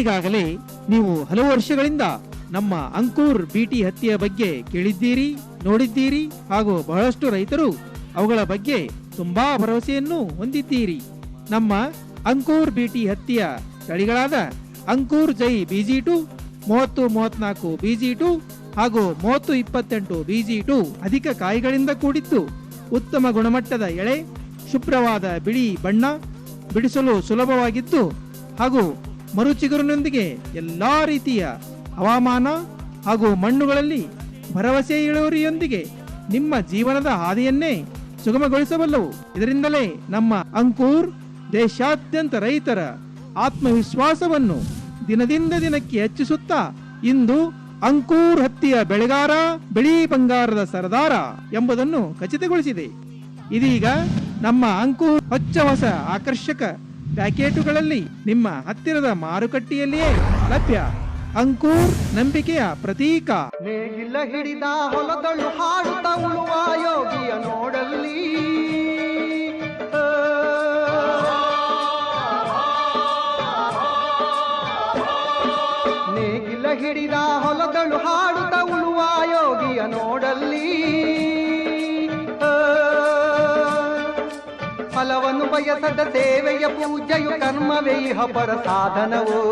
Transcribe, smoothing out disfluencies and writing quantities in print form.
ಈಗಾಗಲೇ ನೀವು ಹಲವು ವರ್ಷಗಳಿಂದ ನಮ್ಮ ಅಂಕುರ್ ಬಿಟಿ ಹತ್ತಿಯ ಬಗ್ಗೆ ಕೇಳಿದ್ದೀರಿ, ನೋಡಿದ್ದೀರಿ ಹಾಗೂ ಬಹಳಷ್ಟು ರೈತರು ಅವುಗಳ ಬಗ್ಗೆ ತುಂಬಾ ಭರವಸೆಯನ್ನು ಹೊಂದಿದ್ದೀರಿ. ನಮ್ಮ ಅಂಕುರ್ ಬಿಟಿ ಹತ್ತಿಯ ತಳಿಗಳಾದ ಅಂಕುರ್ ಜೈ BG2, 3034 BG2 ಹಾಗೂ 3028 BG2 ಅಧಿಕ ಕಾಯಿಗಳಿಂದ ಕೂಡಿದ್ದು ಉತ್ತಮ ಗುಣಮಟ್ಟದ ಎಳೆ, ಶುಭ್ರವಾದ ಬಿಳಿ ಬಣ್ಣ, ಬಿಡಿಸಲು ಸುಲಭವಾಗಿದ್ದು ಹಾಗೂ ಮರುಚಿಗುರಿನೊಂದಿಗೆ ಎಲ್ಲಾ ರೀತಿಯ ಹವಾಮಾನ ಹಾಗೂ ಮಣ್ಣುಗಳಲ್ಲಿ ಭರವಸೆ ಇಳುವರಿಯೊಂದಿಗೆ ನಿಮ್ಮ ಜೀವನದ ಹಾದಿಯನ್ನೇ ಸುಗಮಗೊಳಿಸಬಲ್ಲವು. ಇದರಿಂದಲೇ ನಮ್ಮ ಅಂಕುರ್ ದೇಶಾದ್ಯಂತ ರೈತರ ಆತ್ಮವಿಶ್ವಾಸವನ್ನು ದಿನದಿಂದ ದಿನಕ್ಕೆ ಹೆಚ್ಚಿಸುತ್ತಾ ಇಂದು ಅಂಕುರ್ ಹತ್ತಿಯ ಬೆಳೆಗಾರ, ಬಿಳಿ ಬಂಗಾರದ ಸರದಾರ ಎಂಬುದನ್ನು ಖಚಿತಗೊಳಿಸಿದೆ. ಇದೀಗ ನಮ್ಮ ಅಂಕುರ್ ಹೊಚ್ಚ ಹೊಸ ಆಕರ್ಷಕ ಪ್ಯಾಕೆಟುಗಳಲ್ಲಿ ನಿಮ್ಮ ಹತ್ತಿರದ ಮಾರುಕಟ್ಟೆಯಲ್ಲಿಯೇ ಲಭ್ಯ. ಅಂಕುರ್ ನಂಬಿಕೆಯ ಪ್ರತೀಕ. ನೇಗಿಲ ಹಿಡಿದ ಹೊಲದಳು ಹಾಡುತ್ತ ಉಳುವ ಯೋಗಿಯ ನೋಡಲ್ಲಿ, ನೇಗಿಲ ಹಿಡಿದ ಹೊಲದಳು ಹಾಡುತ್ತ ಉಳುವ ಯೋಗಿಯ ನೋಡಲ್ಲಿ, ಫಲವನ್ನು ಬಯಸದ ಸೇವೆಯ ಪೂಜೆಯು ಕರ್ಮವೇ ಇಹ ಪರ ಸಾಧನವು.